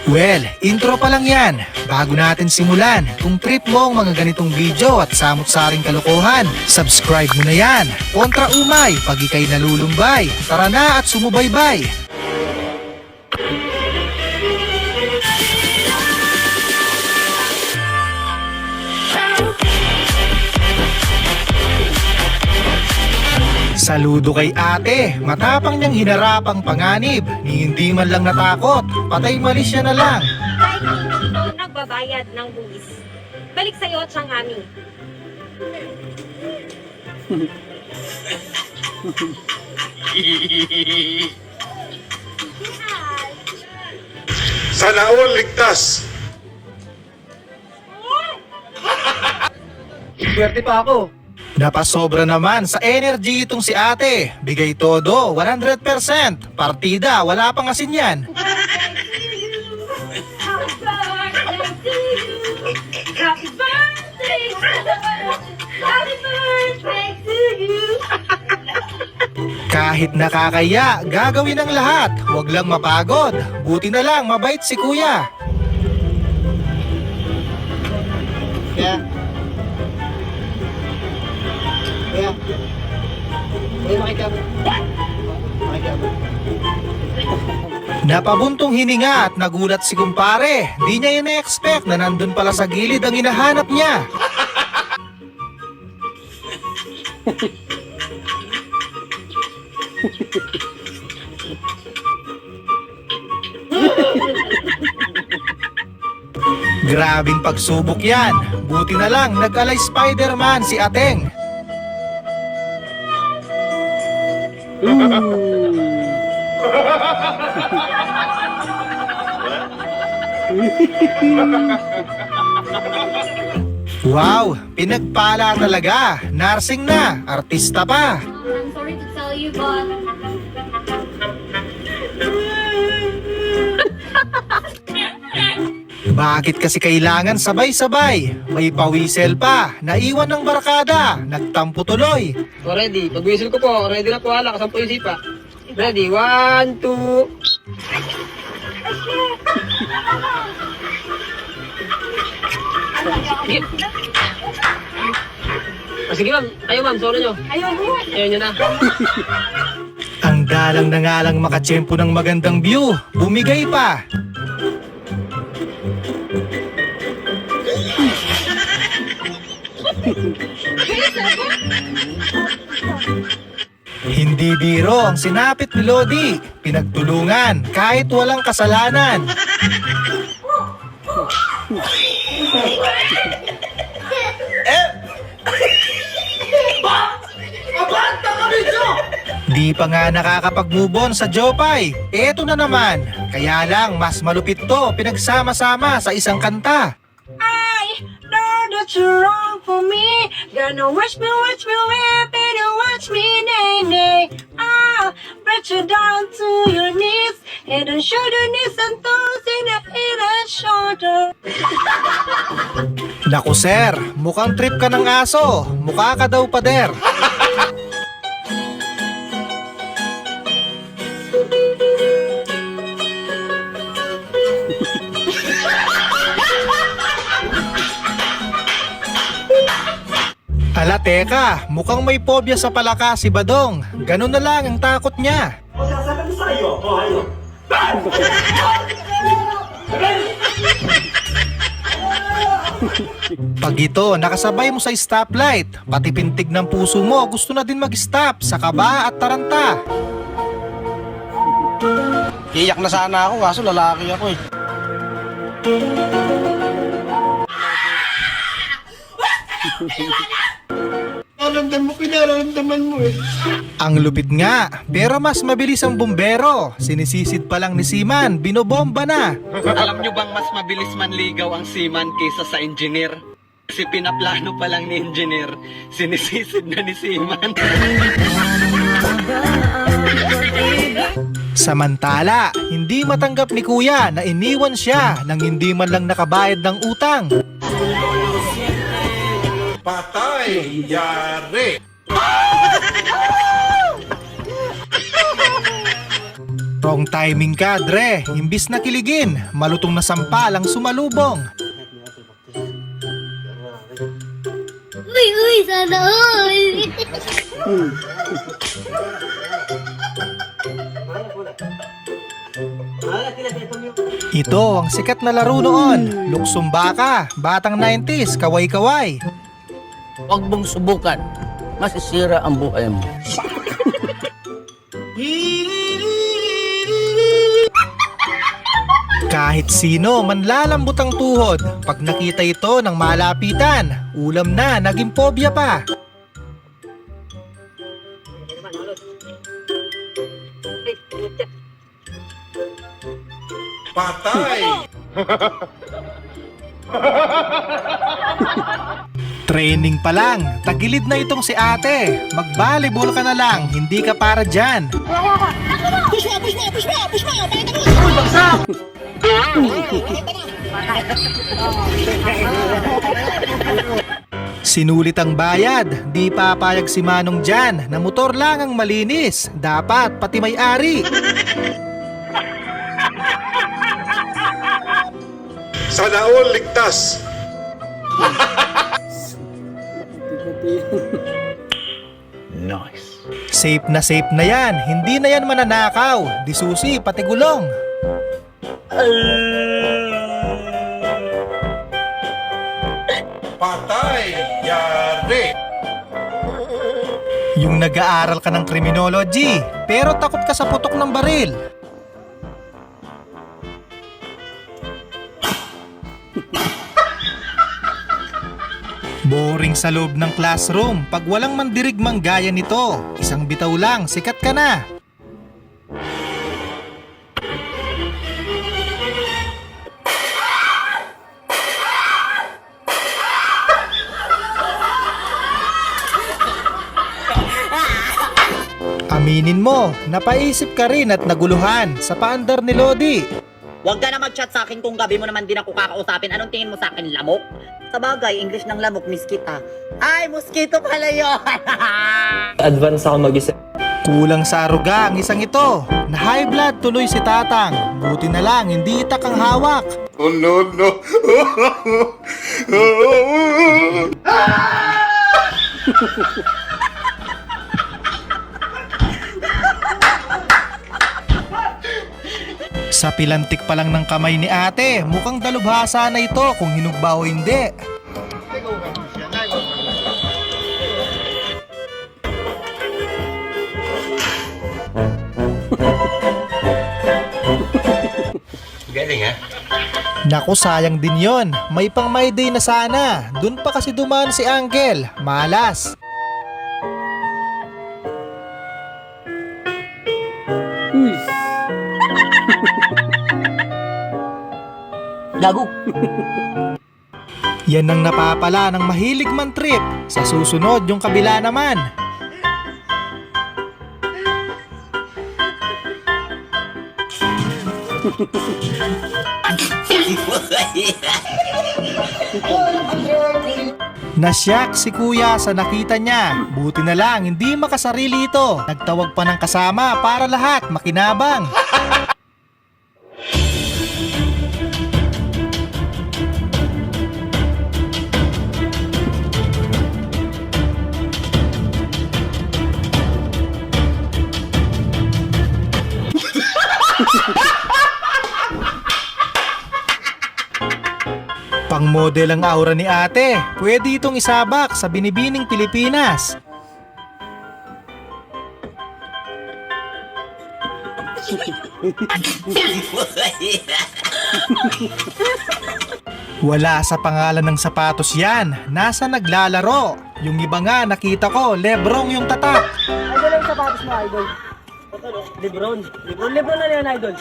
Well, intro pa lang yan. Bago natin simulan, kung trip mo ang mga ganitong video at samot-saring kalokohan, subscribe mo na yan. Kontra umay, pag ikay nalulumbay. Tara na at sumubaybay. Saludo kay ate, matapang niyang hinarap ang panganib, ni hindi man lang natakot, patay mali siya na lang. Kahit hindi ito nagbabayad ng buwis. Balik sa'yo, Changami. Sana all ligtas. Swerte pa ako. Napasobra naman sa energy itong si ate. Bigay todo, 100%. Partida, wala pang asin yan. Happy birthday to you. Happy birthday to you. Kahit nakakaya, gagawin ang lahat. Huwag lang mapagod. Buti na lang, mabait si kuya. Yeah. Kuya. Kuya, makikabo. Makikabo. Napabuntong hininga at nagulat si kumpare. Di niya ina-expect na nandun pala sa gilid ang hinahanap niya. Grabing pagsubok yan. Buti na lang nag-alay Spider-Man si Ateng. Wow, pinagpala talaga. Nursing na, artista pa. I'm sorry to tell you, but Bakit kasi kailangan sabay-sabay? May pawisel pa, naiwan ng barkada, nagtampo tuloy. O ready, pag whistle ko po, ready na po hala, kasampu yung sipa. Ready, 1, 2. Sige. Sige ma'am, ayaw ma'am, solo nyo. Ayaw mo. Ayaw nyo na. Ang dalang na nga lang makatsyempo ng magandang view, bumigay pa. Hindi biro ang sinapit ni Lodi, pinagtulungan kahit walang kasalanan. Di pa nga nakakapag-move on sa Jopay. Eto na naman. Kaya lang mas malupit to pinagsama-sama sa isang kanta. I know that you're wrong for me. Gonna watch me, better watch me, nay, nay. I'll break you down to your knees. Head and shoulder, knees and toes, in the head and shoulder. Naku sir, mukhang trip ka ng aso. Mukha ka daw pader. Ala teka, mukhang may phobia sa palaka si Badong. Ganun na lang ang takot niya. Pag ito, nakasabay mo sa stoplight, pati pintig ng puso mo gusto na din mag-stop sa kaba at taranta. Iyak na sana ako, kaso lalaki ako eh. Pinararamdaman mo eh. Ang lupit nga, pero mas mabilis ang bumbero. Sinisisid pa lang ni Seaman, binobomba na. Alam nyo bang mas mabilis manligaw ang seaman kaysa sa engineer? Kasi pinaplano pa lang ni engineer, sinisisid na ni seaman. Samantala, hindi matanggap ni Kuya na iniwan siya nang hindi man lang nakabayad ng utang. Patay! Yari! Wrong timing ka, Dre. Imbis na kiligin, malutong na sampal ang sumalubong. Uy, sana all! Ito ang sikat na laro noon. Luksong baka, batang 90s, kaway-kaway. Huwag mong subukan. Masisira ang buhay mo. Kahit sino manlalambot ang tuhod. Pag nakita ito ng malapitan, ulam na, naging pobya pa. Patay! Training pa lang, tagilid na itong si ate. Mag-volleyball ka na lang, hindi ka para dyan. Sinulit ang bayad, di papayag si Manong dyan na motor lang ang malinis. Dapat pati may-ari. Sana all ligtas. Safe na yan, hindi na yan mananakaw. Di susi, pati gulong. Patay! Yari! Yung nag-aaral ka ng criminology, pero takot ka sa putok ng baril. Boring sa loob ng classroom pag walang mandirigmang gaya nito. Isang bitaw lang, sikat ka na. Aminin mo, napaisip ka rin at naguluhan sa paandar ni Lodi. Huwag ka na mag-chat sa akin kung gabi mo naman din ako kakausapin. Anong tingin mo sa akin, lamok? Sa bagay, English ng lamok, miskita. Ay, mosquito pala yun! Advance ako mag-isa. Kulang sa aruga ang isang ito. Na high blood tuloy si Tatang. Buti na lang, hindi itak ang hawak. Oh no, no! Sa pilantik pa lang ng kamay ni ate, mukhang dalubhasa na ito kung hinugba o hindi. Galing ha? Naku, sayang din yon. May pang my day na sana. Dun pa kasi dumaan si Angel. Malas. Gago! Yan ang napapala ng mahilig man trip. Sa susunod, yung kabila naman. Nasyak si kuya sa nakita niya. Buti na lang hindi makasarili ito. Nagtawag pa ng kasama para lahat makinabang. Pang model ang aura ni ate. Pwede itong isabak sa binibining Pilipinas. Wala sa pangalan ng sapatos yan. Nasa naglalaro. Yung iba nga nakita ko, Lebrong yung tatak. Idol ang sapatos mo, idol. Lebron. Lebron na yan, idol.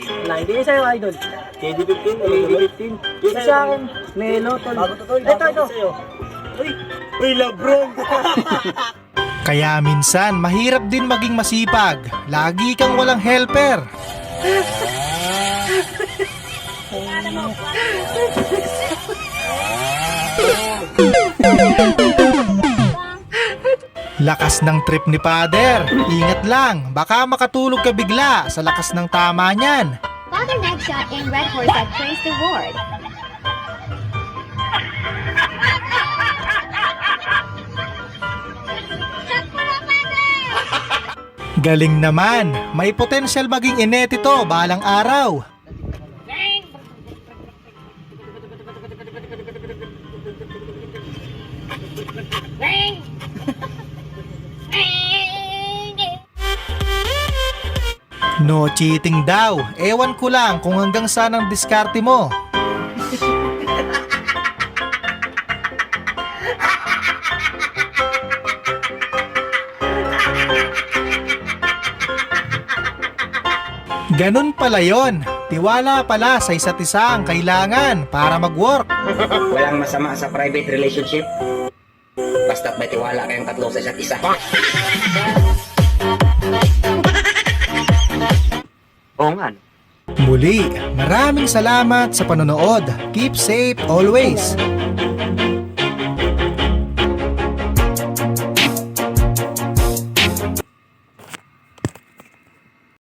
90 yung sa'yo, idol. KD15. Yung sa akin, Melo, tol. Ito. Uy, Lebron. Kaya minsan mahirap din maging masipag. Lagi kang walang helper. Lakas ng trip ni Father. Ingat lang, baka makatulog ka bigla sa lakas ng tama niyan. Father next shot in Red Horse at Praise the Lord. Galing naman, may potensyal maging inet ito balang araw. No cheating daw. Ewan ko lang kung hanggang saan ang diskarte mo. Ganun pala yon. Tiwala pala sa isa't isa ang kailangan para mag-work. Walang masama sa private relationship. Basta't may tiwala kayong tatlo sa isa't isa. Oo nga. Muli, maraming salamat sa panonood. Keep safe always.